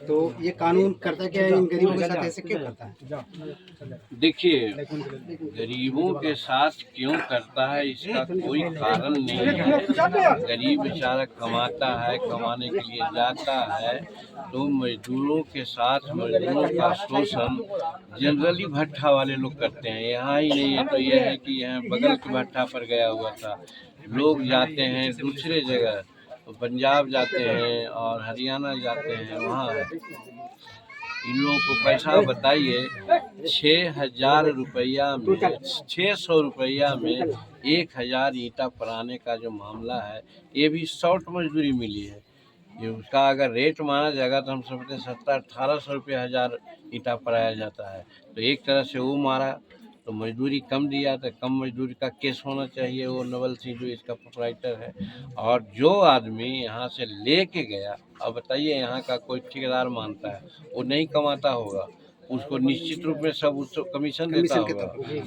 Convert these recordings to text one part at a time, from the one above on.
तो ये कानून करता क्या है, इन गरीबों के साथ ऐसे क्यों करता है? देखिए, गरीबों के साथ क्यों करता है इसका कोई कारण नहीं है। गरीब बेचारा कमाता है, कमाने के लिए जाता है, तो मजदूरों के साथ मजदूरों का शोषण जनरली भट्ठा वाले लोग करते हैं। यहाँ ही नहीं है तो यह है कि यहाँ बगल के भट्ठा पर गया हुआ था। लोग जाते हैं दूसरे जगह, तो पंजाब जाते हैं और हरियाणा जाते हैं, वहाँ इन लोगों को पैसा बताइए 6,000 रुपया में 600 रुपया में 1,000 ईंटा पराने का जो मामला है, ये भी शॉर्ट मजदूरी मिली है। ये उसका अगर रेट माना जाएगा तो हम समझते हैं 17-1800 रुपये 1,000 ईंटा पराया जाता है। तो एक तरह से वो मारा तो मजदूरी कम दिया, तो कम मजदूरी का केस होना चाहिए। वो नवल सिंह जो इसका प्रोपराइटर है, और जो आदमी यहाँ से ले के गया, अब बताइए यहाँ का कोई ठेकेदार मानता है वो नहीं कमाता होगा, उसको निश्चित रूप में सब उसको कमीशन देता होगा,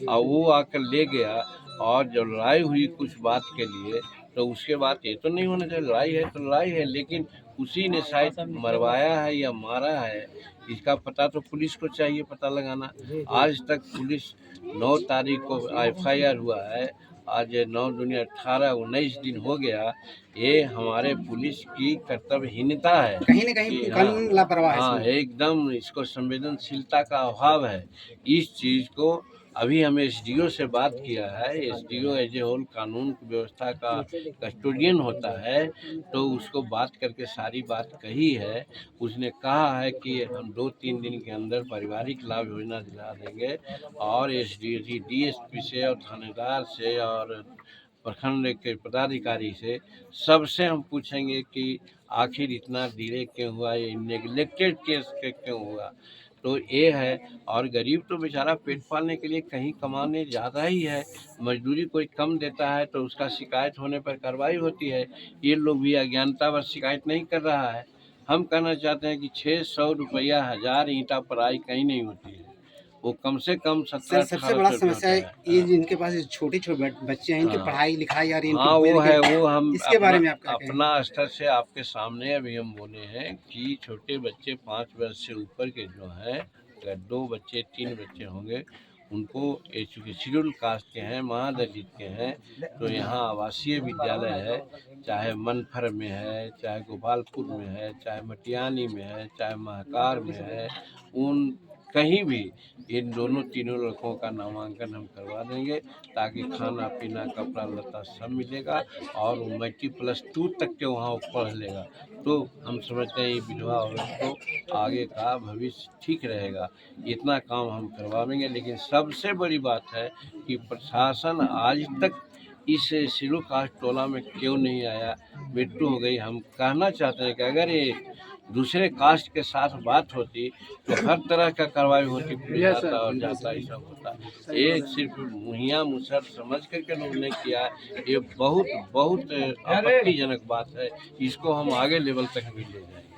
और वो आकर ले गया और जब लड़ाई हुई कुछ बात के लिए, तो उसके बाद ये तो नहीं होना चाहिए। लड़ाई है तो लड़ाई है, लेकिन उसी ने शायद मरवाया है या मारा है, इसका पता तो पुलिस को चाहिए पता लगाना। आज तक पुलिस 9 तारीख को FIR हुआ है, आज 9 दूनी 18 19 दिन हो गया। ये हमारे पुलिस की कर्तव्यहीनता है, कहीं न कहीं कानून लापरवाह है। हाँ, एकदम इसको संवेदनशीलता का अभाव है। इस चीज़ को अभी हमें SDO से बात किया है। SDO एज ए होल कानून व्यवस्था का कस्टोडियन होता है, तो उसको बात करके सारी बात कही है। उसने कहा है कि हम 2-3 दिन के अंदर पारिवारिक लाभ योजना दिला देंगे, और DSP से और थानेदार से और प्रखंड के पदाधिकारी से सबसे हम पूछेंगे कि आखिर इतना डिले क्यों हुआ, ये नेग्लेक्टेड केस क्यों हुआ। तो ये है, और गरीब तो बेचारा पेट पालने के लिए कहीं कमाने ज़्यादा ही है, मजदूरी कोई कम देता है तो उसका शिकायत होने पर कार्रवाई होती है। ये लोग भी अज्ञानतावश शिकायत नहीं कर रहा है। हम कहना चाहते हैं कि 600 रुपया 1,000 ईंटा पराई कहीं नहीं होती है, वो कम से कम 17-18 सबसे बड़ा सौ समस्या है है। ये जिनके पास छोटे बच्चे हैं, इनकी हाँ। पढ़ाई लिखाई और हाँ, वो है, वो हम इसके बारे में आप क्या कहेंगे? अपना स्तर से आपके सामने अभी हम बोले हैं कि छोटे बच्चे 5 वर्ष से ऊपर के जो हैं, अगर 2 बच्चे 3 बच्चे होंगे, उनको चूँकि शेड्यूल कास्ट के हैं, महादलित के हैं, तो यहाँ आवासीय विद्यालय है, चाहे मनफर में है, चाहे गोपालपुर में है, चाहे मटियानी में है, चाहे महाकार में है, उन कहीं भी इन दोनों तीनों लड़कों का नामांकन हम करवा देंगे, ताकि खाना पीना कपड़ा लत्ता सब मिलेगा, और वो मैट्रिक+2 तक के वहाँ पढ़ लेगा। तो हम समझते हैं ये विधवा औरत को आगे का भविष्य ठीक रहेगा। इतना काम हम करवाएंगे। लेकिन सबसे बड़ी बात है कि प्रशासन आज तक इस शेड्यूल कास्ट टोला में क्यों नहीं आया। मृत्यु हो गई, हम कहना चाहते हैं कि अगर ये दूसरे कास्ट के साथ बात होती तो हर तरह का कार्रवाई होती, पुलिस आता और जाता, ही सब होता। ये सिर्फ मुहैया मुसर समझ करके लोग नहीं किया, ये बहुत बहुत आपत्तिजनक बात है। इसको हम आगे लेवल तक भी ले जाएंगे।